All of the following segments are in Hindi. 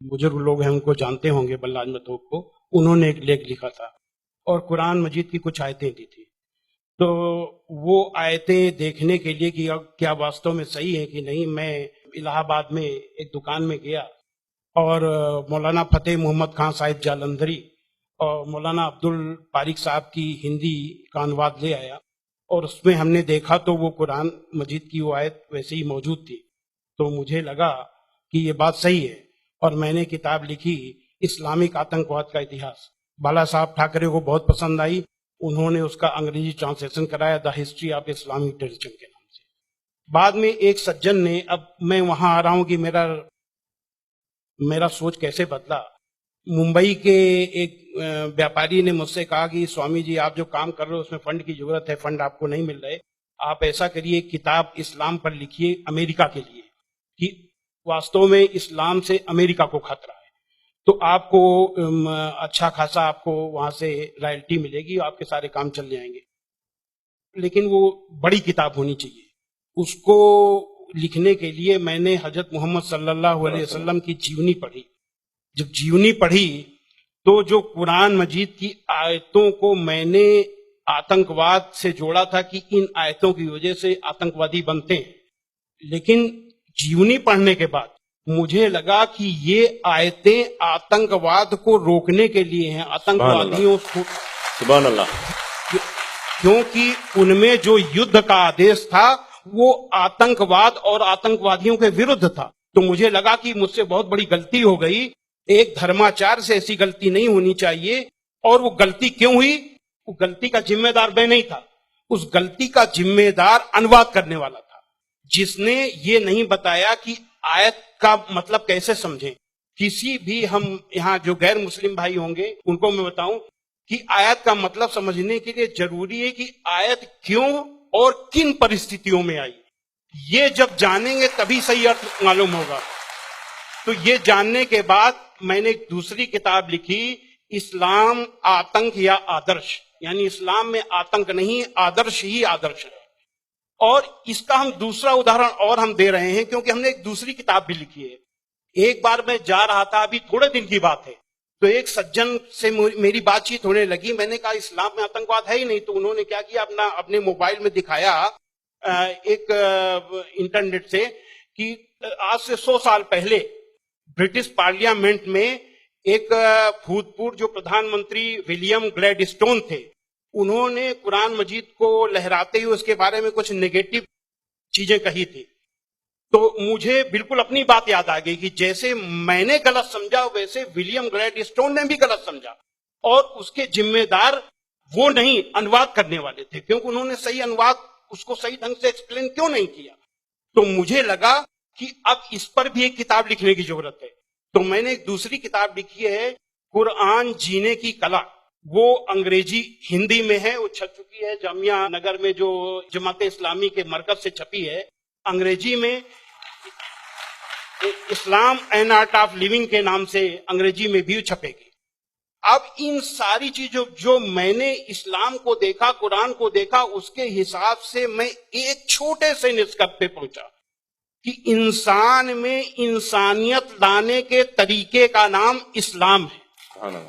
बुजुर्ग लोग हैं उनको जानते होंगे, बल्लाज मतोक को, उन्होंने एक लेख लिखा था और कुरान मजीद की कुछ आयतें दी थी। तो वो आयतें देखने के लिए कि अब क्या वास्तव में सही है कि नहीं, मैं इलाहाबाद में एक दुकान में गया और मौलाना फतेह मोहम्मद खान साहिब जालंधरी और मौलाना अब्दुल पारिक साहब की हिंदी का अनुवाद ले आया और उसमें हमने देखा तो वो कुरान मजीद की वो आयत वैसे ही मौजूद थी। तो मुझे लगा कि ये बात सही है और मैंने किताब लिखी इस्लामिक आतंकवाद का इतिहास। बाला साहब ठाकरे को बहुत पसंद आई, उन्होंने उसका अंग्रेजी ट्रांसलेशन कराया, the history of Islamic tradition के नाम से। बाद में एक सज्जन ने, अब मैं वहां आ रहा हूं कि मेरा सोच कैसे बदला। मुंबई के एक व्यापारी ने मुझसे कहा कि स्वामी जी आप जो काम कर रहे हो उसमें फंड की जरूरत है, फंड आपको नहीं मिल रहे, आप ऐसा करिए किताब इस्लाम पर लिखिए अमेरिका के लिए कि वास्तव में इस्लाम से अमेरिका को खतरा है, तो आपको अच्छा खासा आपको वहां से रॉयल्टी मिलेगी, आपके सारे काम चल जाएंगे। लेकिन वो बड़ी किताब होनी चाहिए। उसको लिखने के लिए मैंने हजरत मोहम्मद सल्लल्लाहु अलैहि वसल्लम की जीवनी पढ़ी। जब जीवनी पढ़ी तो जो कुरान मजीद की आयतों को मैंने आतंकवाद से जोड़ा था कि इन आयतों की वजह से आतंकवादी बनते हैं, लेकिन जीवनी पढ़ने के बाद मुझे लगा कि ये आयतें आतंकवाद को रोकने के लिए हैं, आतंकवादियों को, सुभान अल्लाह, क्योंकि उनमें जो युद्ध का आदेश था वो आतंकवाद और आतंकवादियों के विरुद्ध था। तो मुझे लगा कि मुझसे बहुत बड़ी गलती हो गई, एक धर्माचार्य से ऐसी गलती नहीं होनी चाहिए। और वो गलती क्यों हुई? वो गलती का जिम्मेदार मैं नहीं था, उस गलती का जिम्मेदार अनुवाद करने वाला था, जिसने ये नहीं बताया कि आयत का मतलब कैसे समझें। किसी भी, हम यहाँ जो गैर मुस्लिम भाई होंगे उनको मैं बताऊं कि आयत का मतलब समझने के लिए जरूरी है कि आयत क्यों और किन परिस्थितियों में आई। ये जब जानेंगे तभी सही अर्थ मालूम होगा। तो ये जानने के बाद मैंने एक दूसरी किताब लिखी, इस्लाम आतंक या आदर्श, यानी इस्लाम में आतंक नहीं, आदर्श ही आदर्श है। और इसका हम दूसरा उदाहरण और हम दे रहे हैं क्योंकि हमने एक दूसरी किताब भी लिखी है। एक बार मैं जा रहा था, अभी थोड़े दिन की बात है, तो एक सज्जन से मेरी बातचीत होने लगी। मैंने कहा इस्लाम में आतंकवाद है ही नहीं। तो उन्होंने क्या किया, अपने मोबाइल में दिखाया एक इंटरनेट से कि आज से 100 साल पहले ब्रिटिश पार्लियामेंट में एक भूतपूर्व जो प्रधानमंत्री विलियम ग्लैडस्टोन थे, उन्होंने कुरान मजीद को लहराते हुए उसके बारे में कुछ नेगेटिव चीजें कही थी। तो मुझे बिल्कुल अपनी बात याद आ गई कि जैसे मैंने गलत समझा वैसे विलियम ग्लैडस्टोन ने भी गलत समझा, और उसके जिम्मेदार वो नहीं, अनुवाद करने वाले थे, क्योंकि उन्होंने सही अनुवाद उसको सही ढंग से एक्सप्लेन क्यों नहीं किया। तो मुझे लगा कि अब इस पर भी एक किताब लिखने की जरूरत है। तो मैंने एक दूसरी किताब लिखी है, कुरान जीने की कला। वो अंग्रेजी हिंदी में है, वो छप चुकी है जामिया नगर में जो जमात इस्लामी के मरकज से छपी है। अंग्रेजी में इस्लाम एंड आर्ट ऑफ लिविंग के नाम से अंग्रेजी में भी छपेगी। अब इन सारी चीजों जो मैंने इस्लाम को देखा, कुरान को देखा, उसके हिसाब से मैं एक छोटे से निष्कर्ष पे पहुंचा कि इंसान में इंसानियत लाने के तरीके का नाम इस्लाम है।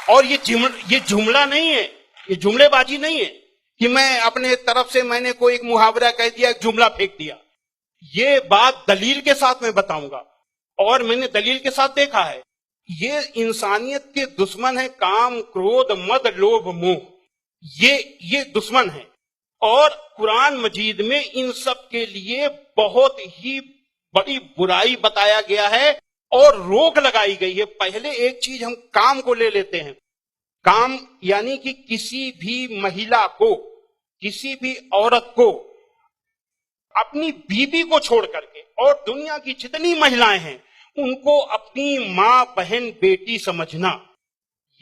और ये जुमला नहीं है, ये जुमलेबाजी नहीं है कि मैं अपने तरफ से मैंने कोई एक मुहावरा कह दिया, एक जुमला फेंक दिया। ये बात दलील के साथ मैं बताऊंगा, और मैंने दलील के साथ देखा है। ये इंसानियत के दुश्मन है, काम, क्रोध, मद, लोभ, मोह, ये दुश्मन है। और कुरान मजीद में इन सब के लिए बहुत ही बड़ी बुराई बताया गया है और रोक लगाई गई है। पहले एक चीज हम काम को ले लेते हैं। काम यानी कि किसी भी महिला को, किसी भी औरत को अपनी बीवी को छोड़ करके, और दुनिया की जितनी महिलाएं हैं उनको अपनी मां, बहन, बेटी समझना,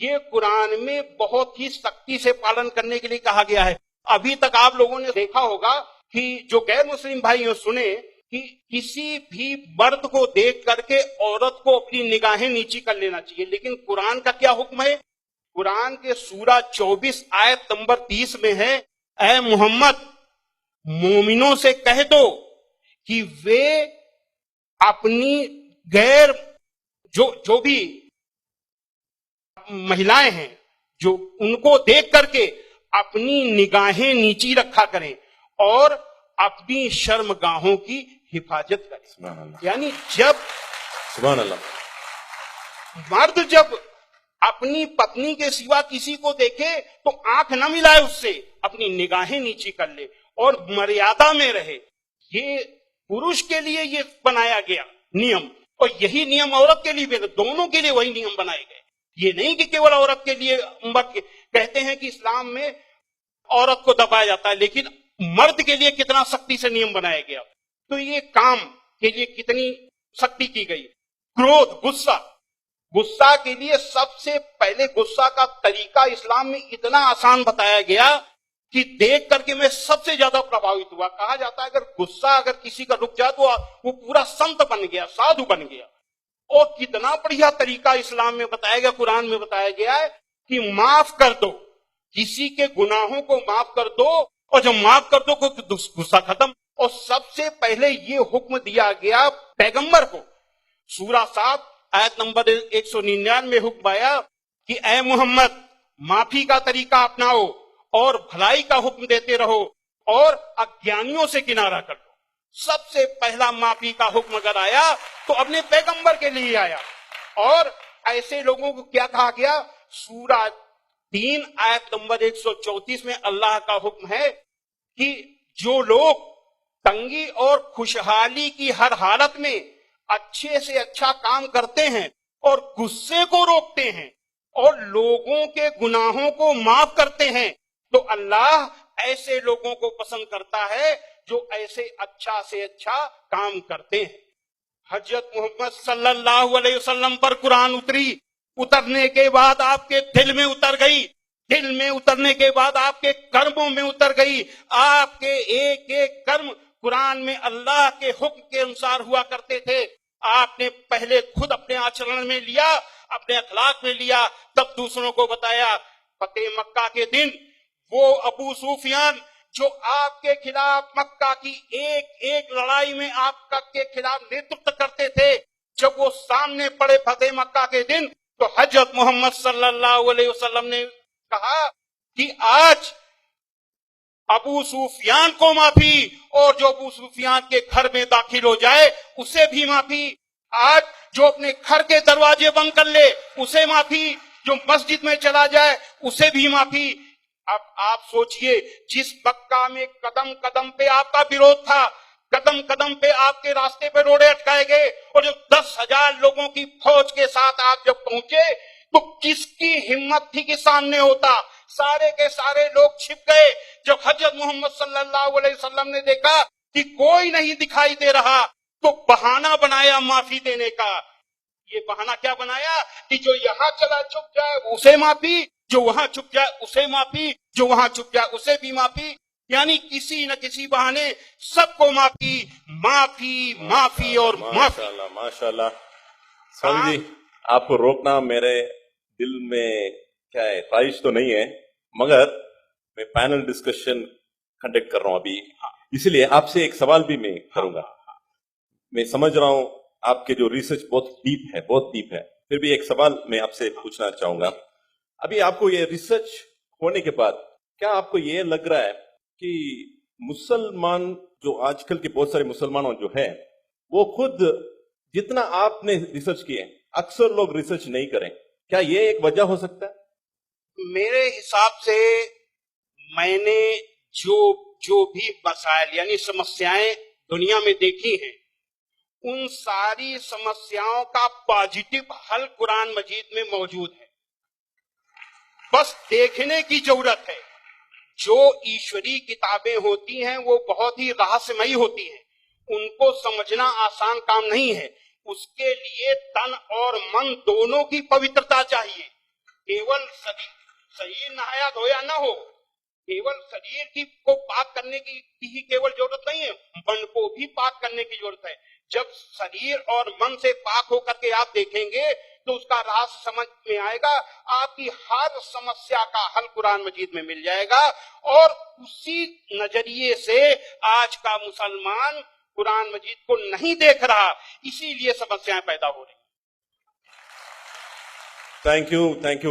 ये कुरान में बहुत ही सख्ती से पालन करने के लिए कहा गया है। अभी तक आप लोगों ने देखा होगा कि जो गैर मुस्लिम भाई हैं सुने कि किसी भी मर्द को देख करके औरत को अपनी निगाहें नीची कर लेना चाहिए, लेकिन कुरान का क्या हुक्म है? कुरान के सूरा 24 आयत नंबर 30 में है, ऐ मोहम्मद मोमिनों से कह दो कि वे अपनी गैर जो भी महिलाएं हैं, जो उनको देख करके अपनी निगाहें नीची रखा करें और अपनी शर्मगाहों की हिफाजत करें। सुभान अल्लाह। यानी जब सुभान अल्लाह। मर्द जब अपनी पत्नी के सिवा किसी को देखे तो आंख न मिलाए उससे, अपनी निगाहें नीची कर ले और मर्यादा में रहे। ये पुरुष के लिए ये बनाया गया नियम, और यही नियम औरत के लिए भी, दोनों के लिए वही नियम बनाए गए। ये नहीं कि केवल औरत के लिए। कहते हैं कि इस्लाम में औरत को दबाया जाता है, लेकिन मर्द के लिए कितना सख्ती से नियम बनाया गया। तो ये काम के लिए कितनी सख्ती की गई। क्रोध, गुस्सा के लिए सबसे पहले गुस्सा का तरीका इस्लाम में इतना आसान बताया गया कि देख करके मैं सबसे ज्यादा प्रभावित हुआ। कहा जाता है अगर गुस्सा अगर किसी का रुक जाए तो वो पूरा संत बन गया, साधु बन गया। और कितना बढ़िया तरीका इस्लाम में बताया गया, कुरान में बताया गया है कि माफ कर दो, किसी के गुनाहों को माफ कर दो, और जब माफ कर दो तो गुस्सा खत्म। और सबसे पहले ये हुक्म दिया गया पैगंबर को। सूरा 7 आयत नंबर 199 हुक्म आया कि ऐ मोहम्मद, माफी का तरीका अपनाओ और भलाई का हुक्म देते रहो और अज्ञानियों से किनारा कर दो। सबसे पहला माफी का हुक्म अगर आया तो अपने पैगंबर के लिए आया। और ऐसे लोगों को क्या कहा गया? सूरा 3 आयत नंबर 134 में अल्लाह का हुक्म है कि जो लोग तंगी और खुशहाली की हर हालत में अच्छे से अच्छा काम करते हैं और गुस्से को रोकते हैं और लोगों के गुनाहों को माफ करते हैं, तो अल्लाह ऐसे लोगों को पसंद करता है जो ऐसे अच्छा से अच्छा काम करते हैं। हजरत मोहम्मद सल्लल्लाहु अलैहि वसल्लम पर कुरान उतरने के बाद आपके दिल में उतर गई। दिल में उतरने के बाद आपके कर्मों में उतर गई। आपके एक एक कर्म कुरान में अल्लाह के हुक्म के अनुसार हुआ करते थे। आपने पहले खुद अपने आचरण में लिया, अपने अखलाक में लिया, तब दूसरों को बताया। फतेह मक्का के दिन वो अबू सुफियान जो आपके खिलाफ मक्का की एक एक लड़ाई में आपके खिलाफ नेतृत्व करते थे, जब वो सामने पड़े फतेह मक्का के दिन, तो हजरत मोहम्मद सल्लल्लाहु अलैहि वसल्लम ने कहा कि आज अबू सुफियान को माफी, और जो अबू सुफियान के घर में दाखिल हो जाए उसे भी माफी। आज जो अपने घर के दरवाजे बंद कर ले उसे माफी, जो मस्जिद में चला जाए उसे भी माफी। अब आप सोचिए, जिस मक्का में कदम कदम पे आपका विरोध था, कदम कदम पे आपके रास्ते पे रोड़े अटकाए गए, और जो 10,000 लोगों की फौज के साथ आप जब पहुंचे तो किसकी हिम्मत थी कि सामने होता? सारे के सारे लोग छिप गए। जब हजरत मोहम्मद सल्लल्लाहु अलैहि वसल्लम ने देखा कि कोई नहीं दिखाई दे रहा, तो बहाना बनाया माफी देने का। ये बहाना क्या बनाया कि जो यहाँ चला चुप जाए उसे माफी, जो वहां चुप जाए उसे माफी, जो वहां चुप जाए उसे भी माफी। यानी किसी न किसी बहाने सबको माफी, माफी, माफी और माफी। माशाल्लाह। स्वामी जी, आपको रोकना मेरे दिल में क्या है, ख्वाहिश तो नहीं है, मगर मैं पैनल डिस्कशन कंडक्ट कर रहा हूं अभी, इसलिए आपसे एक सवाल भी मैं करूंगा। मैं समझ रहा हूं आपके जो रिसर्च बहुत डीप है, फिर भी एक सवाल मैं आपसे पूछना चाहूंगा। अभी आपको ये रिसर्च होने के बाद क्या आपको ये लग रहा है कि मुसलमान जो आजकल के बहुत सारे मुसलमानों जो है वो खुद जितना आपने रिसर्च किए, अक्सर लोग रिसर्च नहीं करें, क्या ये एक वजह हो सकता है? मेरे हिसाब से मैंने जो भी मसाइल यानी समस्याएं दुनिया में देखी हैं, उन सारी समस्याओं का पॉजिटिव हल कुरान मजीद में मौजूद है। बस देखने की जरूरत है। जो ईश्वरी किताबें होती हैं वो बहुत ही रहस्यमयी होती हैं, उनको समझना आसान काम नहीं है। उसके लिए तन और मन दोनों की पवित्रता चाहिए। केवल शरीर नहाया धोया ना हो, केवल शरीर की को पाक करने की ही केवल जरूरत नहीं है, मन को भी पाक करने की जरूरत है। जब शरीर और मन से पाक होकर के आप देखेंगे तो उसका राज समझ में आएगा। आपकी हर समस्या का हल कुरान मजीद में मिल जाएगा। और उसी नजरिए से आज का मुसलमान कुरान मजीद को नहीं देख रहा, इसीलिए समस्याएं पैदा हो रही। Thank you